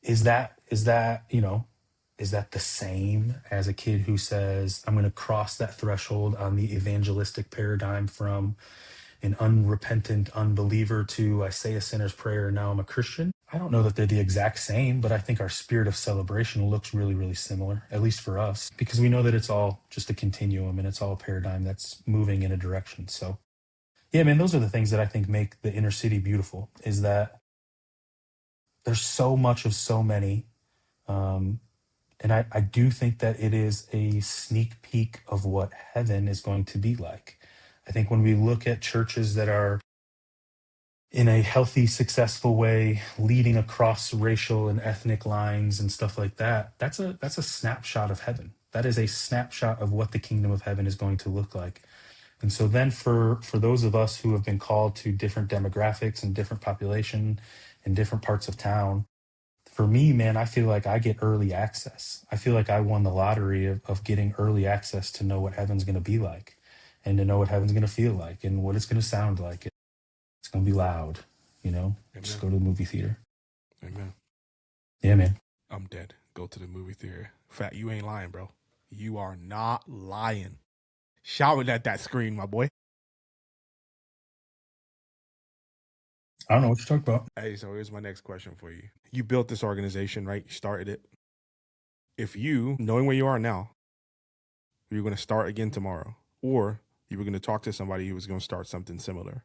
is that the same as a kid who says, I'm going to cross that threshold on the evangelistic paradigm from an unrepentant unbeliever to I say a sinner's prayer and now I'm a Christian? I don't know that they're the exact same, but I think our spirit of celebration looks really, really similar, at least for us, because we know that it's all just a continuum and it's all a paradigm that's moving in a direction. So, yeah, man, those are the things that I think make the inner city beautiful is that there's so much of so many. Um, And I do think that it is a sneak peek of what heaven is going to be like. I think when we look at churches that are in a healthy, successful way, leading across racial and ethnic lines and stuff like that, that's a snapshot of heaven. That is a snapshot of what the kingdom of heaven is going to look like. And so then for those of us who have been called to different demographics and different population in different parts of town, for me, man, I feel like I get early access. I feel like I won the lottery of getting early access to know what heaven's going to be like and to know what heaven's going to feel like and what it's going to sound like. It's going to be loud, just Amen. go to the movie theater. Amen. Yeah, man. I'm dead. Go to the movie theater. Fat, you ain't lying, bro. You are not lying. Shout it at that screen, my boy. I don't know what you're talking about. Hey, so here's my next question for you. You built this organization, right? You started it. If you, knowing where you are now, you're going to start again tomorrow, or you were going to talk to somebody who was going to start something similar,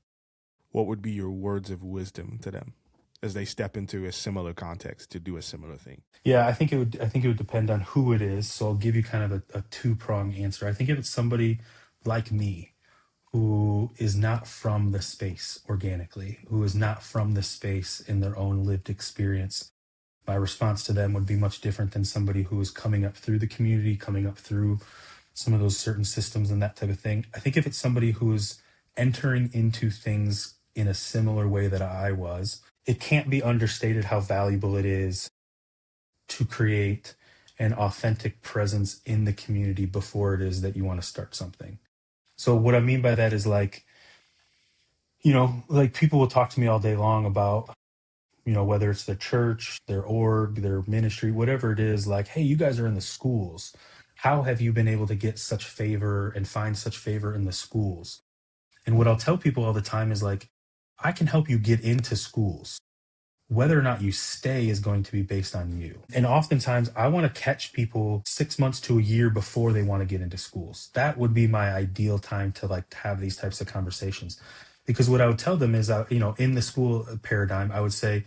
what would be your words of wisdom to them as they step into a similar context to do a similar thing? Yeah, I think it would depend on who it is. So I'll give you kind of a two-prong answer. I think if it's somebody like me who is not from the space organically, who is not from the space in their own lived experience, my response to them would be much different than somebody who is coming up through the community, coming up through some of those certain systems and that type of thing. I think if it's somebody who is entering into things in a similar way that I was, it can't be understated how valuable it is to create an authentic presence in the community before it is that you want to start something. So what I mean by that is like, like people will talk to me all day long about whether it's the church, their org, their ministry, whatever it is, like, hey, you guys are in the schools. How have you been able to get such favor and find such favor in the schools? And what I'll tell people all the time is like, I can help you get into schools. Whether or not you stay is going to be based on you. And oftentimes, I want to catch people 6 months to a year before they want to get into schools. That would be my ideal time to like have these types of conversations. Because what I would tell them is, in the school paradigm, I would say,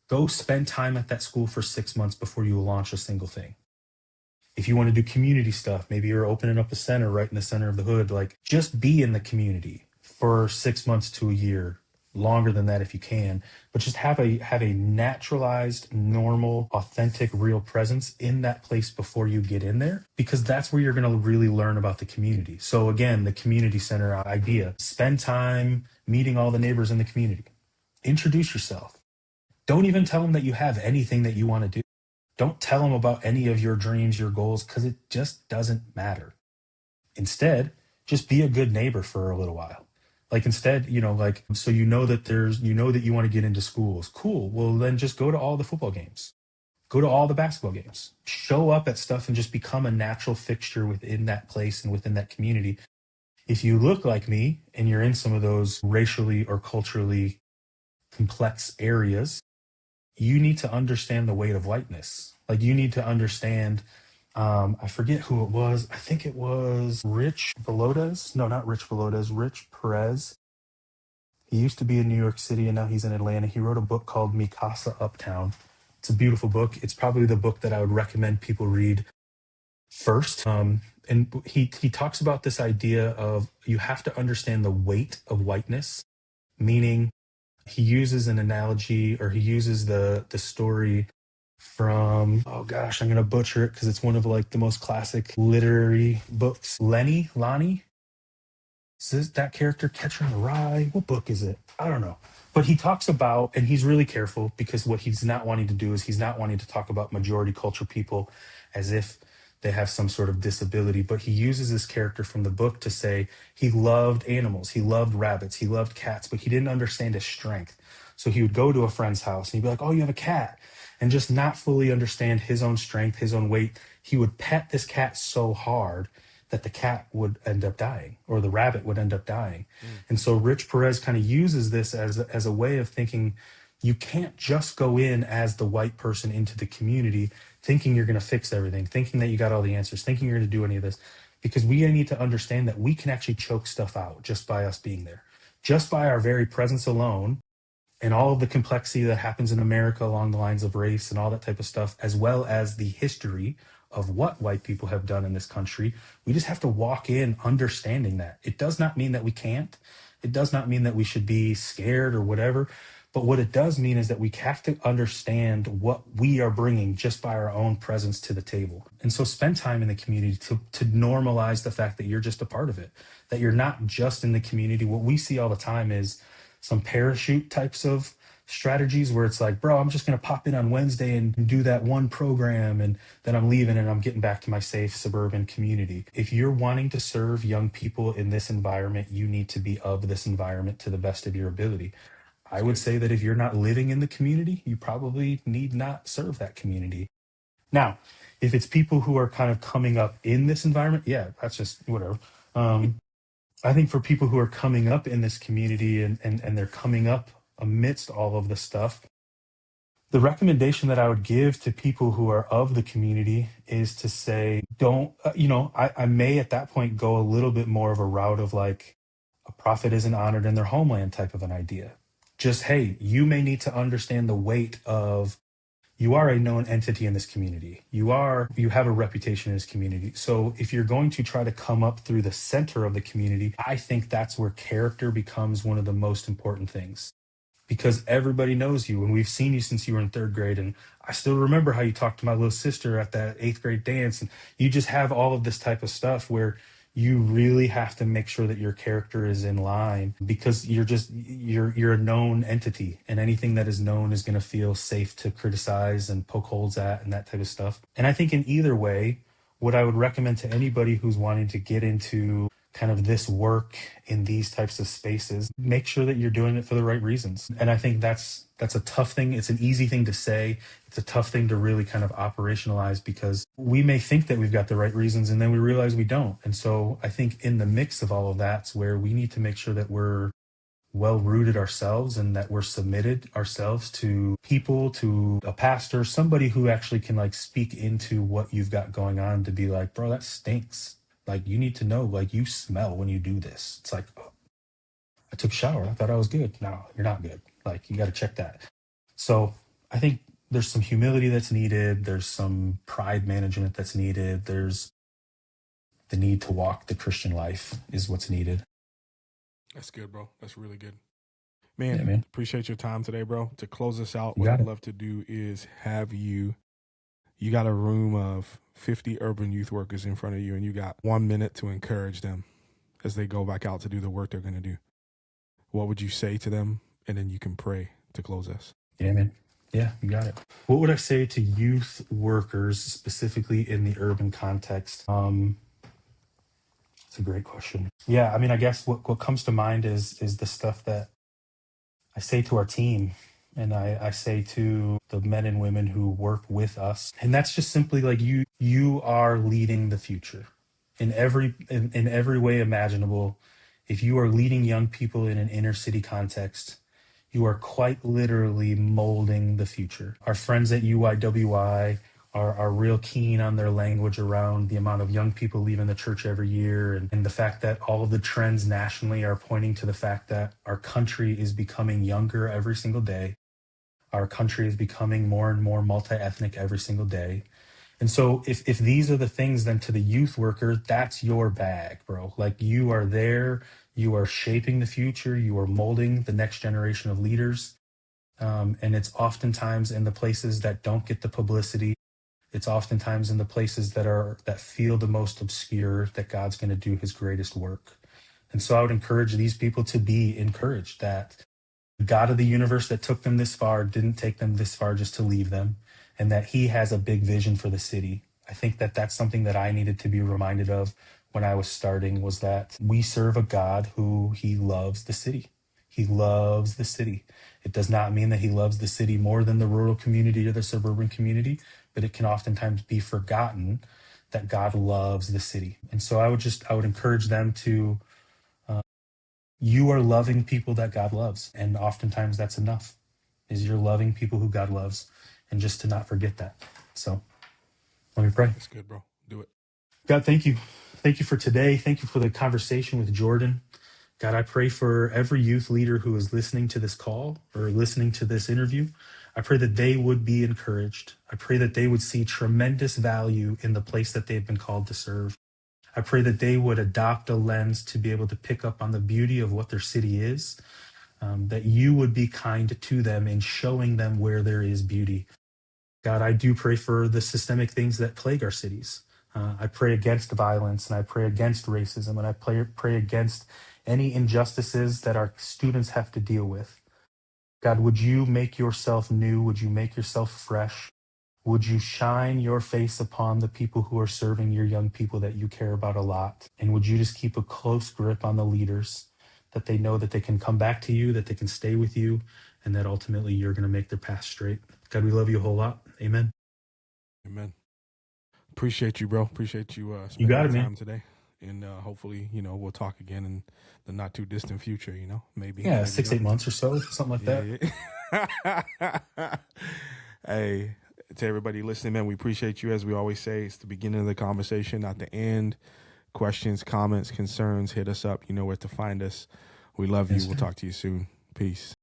go spend time at that school for 6 months before you launch a single thing. If you want to do community stuff, maybe you're opening up a center right in the center of the hood, like just be in the community for 6 months to a year, longer than that if you can, but just have a naturalized, normal, authentic, real presence in that place before you get in there, because that's where you're going to really learn about the community. So again, the community center idea, spend time meeting all the neighbors in the community. Introduce yourself. Don't even tell them that you have anything that you want to do. Don't tell them about any of your dreams, your goals, because it just doesn't matter. Instead, just be a good neighbor for a little while. Like instead, like, so that you want to get into schools. Cool. Well, then just go to all the football games. Go to all the basketball games. Show up at stuff and just become a natural fixture within that place and within that community. If you look like me and you're in some of those racially or culturally complex areas, you need to understand the weight of whiteness. Like you need to understand. I forget who it was. I think it was Rich Belodez. No, not Rich Belodez. Rich Perez. He used to be in New York City and now he's in Atlanta. He wrote a book called Mikasa Uptown. It's a beautiful book. It's probably the book that I would recommend people read first. And he talks about this idea of you have to understand the weight of whiteness, meaning he uses an analogy, or he uses the story from, oh gosh, I'm gonna butcher it because it's one of like the most classic literary books. Lonnie, is this that character, Catcher in the Rye? What book is it? I don't know. But he talks about, and he's really careful because what he's not wanting to do is he's not wanting to talk about majority culture people as if they have some sort of disability. But he uses this character from the book to say he loved animals, he loved rabbits, he loved cats, but he didn't understand his strength. So he would go to a friend's house and he'd be like, "Oh, you have a cat," and just not fully understand his own strength, his own weight. He would pet this cat so hard that the cat would end up dying or the rabbit would end up dying. And so Rich Perez kind of uses this as a way of thinking you can't just go in as the white person into the community thinking you're going to fix everything, thinking that you got all the answers, thinking you're going to do any of this, because we need to understand that we can actually choke stuff out just by us being there. Just by our very presence alone, and all of the complexity that happens in America along the lines of race and all that type of stuff, as well as the history of what white people have done in this country. We just have to walk in understanding that. It does not mean that we can't. It does not mean that we should be scared or whatever. But what it does mean is that we have to understand what we are bringing just by our own presence to the table. And so spend time in the community to normalize the fact that you're just a part of it, that you're not just in the community. What we see all the time is some parachute types of strategies where it's like, bro, I'm just going to pop in on Wednesday and do that one program and then I'm leaving and I'm getting back to my safe suburban community. If you're wanting to serve young people in this environment, you need to be of this environment to the best of your ability. I would say that if you're not living in the community, you probably need not serve that community. Now, if it's people who are kind of coming up in this environment, yeah, that's just whatever. Um, I think for people who are coming up in this community and they're coming up amidst all of the stuff, the recommendation that I would give to people who are of the community is to say, don't, I may at that point go a little bit more of a route of like a prophet isn't honored in their homeland type of an idea. Just, hey, you may need to understand the weight of you are a known entity in this community. You have a reputation in this community. So if you're going to try to come up through the center of the community, I think that's where character becomes one of the most important things, because everybody knows you and we've seen you since you were in third grade. And I still remember how you talked to my little sister at that eighth grade dance. And you just have all of this type of stuff where you really have to make sure that your character is in line, because you're a known entity, and anything that is known is going to feel safe to criticize and poke holes at and that type of stuff. And I think in either way, what I would recommend to anybody who's wanting to get into kind of this work in these types of spaces, make sure that you're doing it for the right reasons. And I think that's a tough thing. It's an easy thing to say. It's a tough thing to really kind of operationalize, because we may think that we've got the right reasons and then we realize we don't. And so I think in the mix of all of that's where we need to make sure that we're well rooted ourselves and that we're submitted ourselves to people, to a pastor, somebody who actually can like speak into what you've got going on, to be like, bro, that stinks. Like, you need to know, like, you smell when you do this. It's like, oh, I took a shower. I thought I was good. No, you're not good. Like, you got to check that. So I think there's some humility that's needed. There's some pride management that's needed. There's the need to walk the Christian life is what's needed. That's good, bro. That's really good. Yeah, Man, man. appreciate your time today, bro. To close us out, You what got I'd it. love to do is have you got a room of 50 urban youth workers in front of you, and you got 1 minute to encourage them as they go back out to do the work they're going to do. What would you say to them? And then you can pray to close us. Yeah, man. Yeah, you got it. What would I say to youth workers, specifically in the urban context? It's a great question. Yeah, I mean, I guess what comes to mind is the stuff that I say to our team, and I say to the men and women who work with us. And that's just simply like you are leading the future in every way imaginable. If you are leading young people in an inner city context, you are quite literally molding the future. Our friends at UIWI are real keen on their language around the amount of young people leaving the church every year, and the fact that all of the trends nationally are pointing to the fact that our country is becoming younger every single day. Our country is becoming more and more multi-ethnic every single day. And so if these are the things, then to the youth worker, that's your bag, bro. Like, you are there, you are shaping the future, you are molding the next generation of leaders. And it's oftentimes in the places that don't get the publicity. It's oftentimes in the places that feel the most obscure that God's going to do his greatest work. And so I would encourage these people to be encouraged that the God of the universe that took them this far didn't take them this far just to leave them, and that he has a big vision for the city. I think that that's something that I needed to be reminded of when I was starting, was that we serve a God who he loves the city. He loves the city. It does not mean that he loves the city more than the rural community or the suburban community, but it can oftentimes be forgotten that God loves the city. And so I would encourage them to, you are loving people that God loves. And oftentimes that's enough, is you're loving people who God loves, and just to not forget that. So let me pray. That's good, bro. Do it. God, thank you. Thank you for today. Thank you for the conversation with Jordan. God, I pray for every youth leader who is listening to this call or listening to this interview. I pray that they would be encouraged. I pray that they would see tremendous value in the place that they've been called to serve. I pray that they would adopt a lens to be able to pick up on the beauty of what their city is, that you would be kind to them in showing them where there is beauty. God, I do pray for the systemic things that plague our cities. I pray against violence, and I pray against racism, and I pray against any injustices that our students have to deal with. God, would you make yourself new? Would you make yourself fresh? Would you shine your face upon the people who are serving your young people that you care about a lot? And would you just keep a close grip on the leaders, that they know that they can come back to you, that they can stay with you, and that ultimately you're going to make their path straight? God, we love you a whole lot. Amen. Amen. Appreciate you, bro. Appreciate you You spending got the it, man. time today. And hopefully, we'll talk again in the not too distant future, maybe, Yeah, maybe six, not. 8 months or so, something like that. Yeah. Hey, to everybody listening, man, we appreciate you. As we always say, it's the beginning of the conversation, not the end. Questions, comments, concerns, hit us up. You know where to find us. We love you. Yes, We'll sir. talk to you soon. Peace.